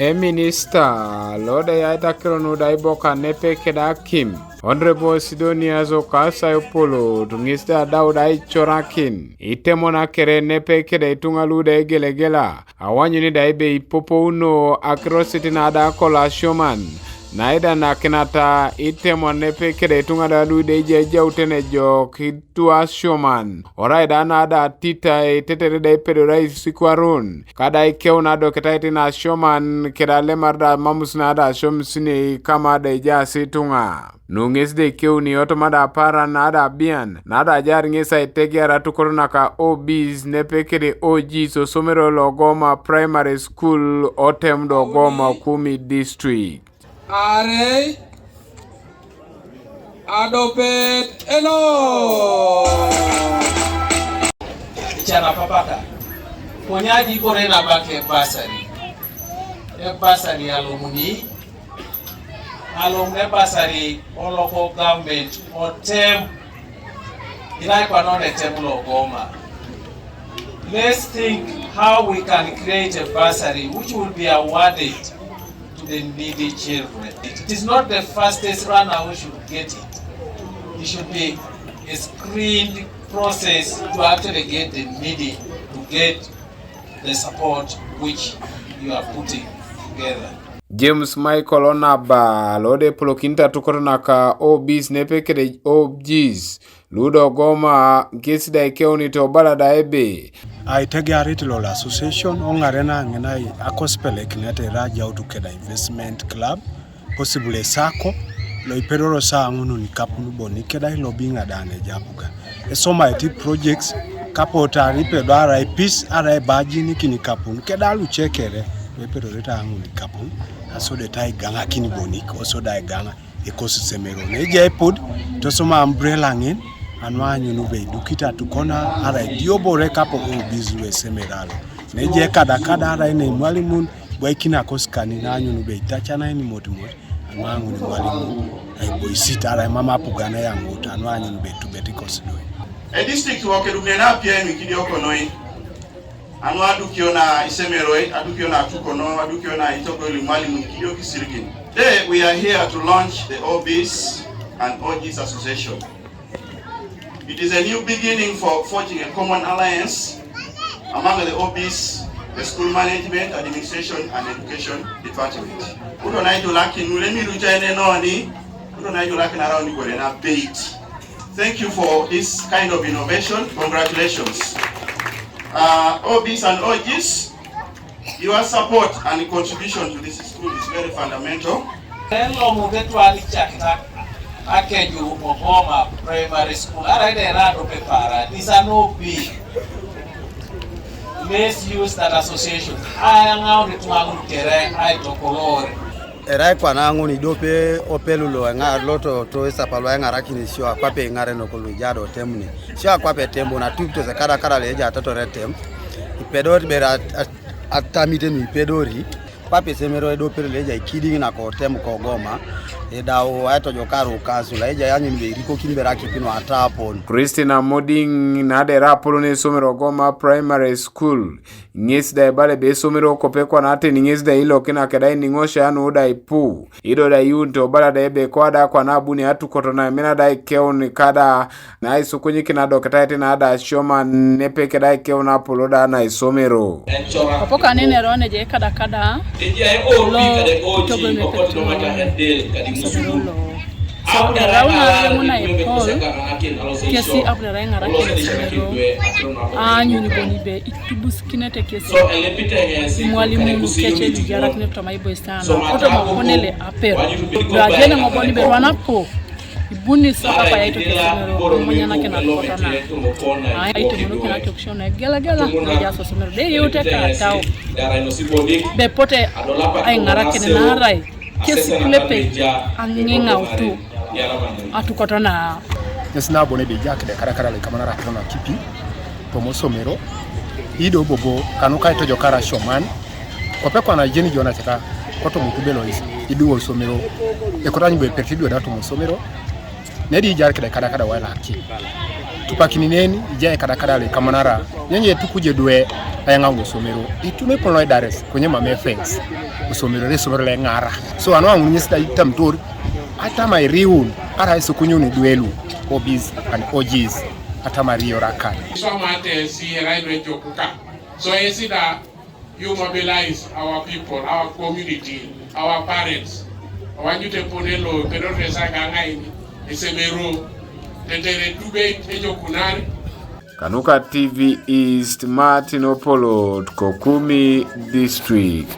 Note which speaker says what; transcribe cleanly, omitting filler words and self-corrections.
Speaker 1: Eminista lode yaita kironu daiboka nepe keda kim. Honorable Sidonia Okaasai polo tungista dauda ichorakin. Itemona kere nepe keda itungalude gelegela. Awanyuni daibe ipopo uno akrositi na ada kola Asioman. Naida na kinata itemo nepe keda itungada lude ije utene jo kitu Asioman. Oraida na ada tita tetere da ipedora Isikwarunai. Kada ikeo na doketa itina Asioman keda lemarda mamusna ada Asiomsini kama da ija situnga. Nungis de keu ni otomada para nada bian nada jar ngesa itegera tukorona ka OBs nepekede OG so somero logoma primary school otem do goma kumi district are adopet eno chana papaka ponyaji kore na bake basari alumni along the basari or local government or term Goma. Let's think how we can create a bursary which will be awarded to the needy children. It is not the fastest runner who should get it. It should be a screened process to actually get the needy to get the support which you are putting together. James Michael Onaba lode polokinta tukorona ka OBs nepekede OGs ludo goma gesida ikeoni to balada ebe
Speaker 2: aitege aritilo association ongarena ngenai akospele kinete raja utukeda investment club possible sako lo iperoro sa ngunu ni kapunu boni keda hilo binga dane jabuga esoma iti projects kapota ripe dara ipis ara bajini kini kapunu keda lu chekere iperoreta ngunu kapunu asode tai ganga kini bonik osoda ganga ekosemero neje ipod to soma umbrella ngin anwanyu nube dukita tukona ara diobore kapo bizwe semeralo neje kada ara ine mwalimu bwaikina koskani nanyu nube itachana ini motimot anwangu ni mwalimu boisita ara mama apugana yangu anwanyu nube tubetiko sidoi
Speaker 3: e district wokedumena pia mikidi okonoi anu adukiona isemeroi adukiona atukono adukiona itoko ili mwalimu kidio kisirikini. Today we are here to launch the OBs and OGs association. It is a new beginning for forging a common alliance among the OBs, the school management, administration and education department. Udonaijo laki nulemi rujane noni udonaijo laki around the na bait. Thank you for this kind of innovation. Congratulations. OBs and OGs, your support and contribution to this school is very fundamental.
Speaker 1: Hello, mugetu alichakita akeju Ogoma primary school. Araide rado pepara. This are no big. Let's use that association. Ayanga ulitungangu kere aitokolore.
Speaker 4: Erai kwa nangu ni dope opelulo nga loto to esapalwa nga rakini sio akwape ngare no kolujado temni sio akwape tembo na tupto za kada leja atato retem ipedori bera atamite ni pedori pape semero dope leja ikiding na ko tem ko Goma edao ato jokaro kasu leja yanyu ni riko kinbera kipino atapon
Speaker 1: Christina Moding na de rapolo ne somero Goma primary school ngesda bale be somero kopekwa na ate ngesda ilo kina kedai ningosha anu uda ipu ido da yunto bala da ebe kwada kwa nabuni atu kotona mena da ikeoni kada na iso kunyi kina doketa ite na ada Asioman nepe kedai ikeoni apoloda na isomero
Speaker 5: kopoka nene rone je kada lo togo mepetu so rauna muna ipol kesi abra ngara kesero anyu ni bonibe itubus kinete kesi mwalimu keche ligara kineta maibo sana oto makonele apero rajene mabonibe wanapo ibuni saka pa yaito kesero manyana kena kotana aito munuki na tokshona gela ya sosomero de yote ka tao be pote ay ngara kenena rai kesi kulepe angenga utu atukotana
Speaker 2: nesna bone de jakde karakara le kamana rakona kipi pomosomero ido bobo kanuka ito jokara Asioman kopekwa na jeni jona chaka koto mutubelo isi iduo somero ekotanyi be pertidio datu musomero nedi jarke de karakara wala ki tupakini neni ije kada le kamanara nyenye tukuje dwe ayanga ngusomero itume pono dares kwenye mame fence usomero le somero le ngara so anwa ngunyista itam tur ata mai riun ara isu kunyuni duelu obis and ogis ata mario rakan
Speaker 6: so mate si raino jokuka so esida you mobilize our people, our community, our parents. Wanyute ponelo pero resanga ngaini isemero tetere tube ejo kunari.
Speaker 1: Kanuka TV East Martin Opolo Kokumi District.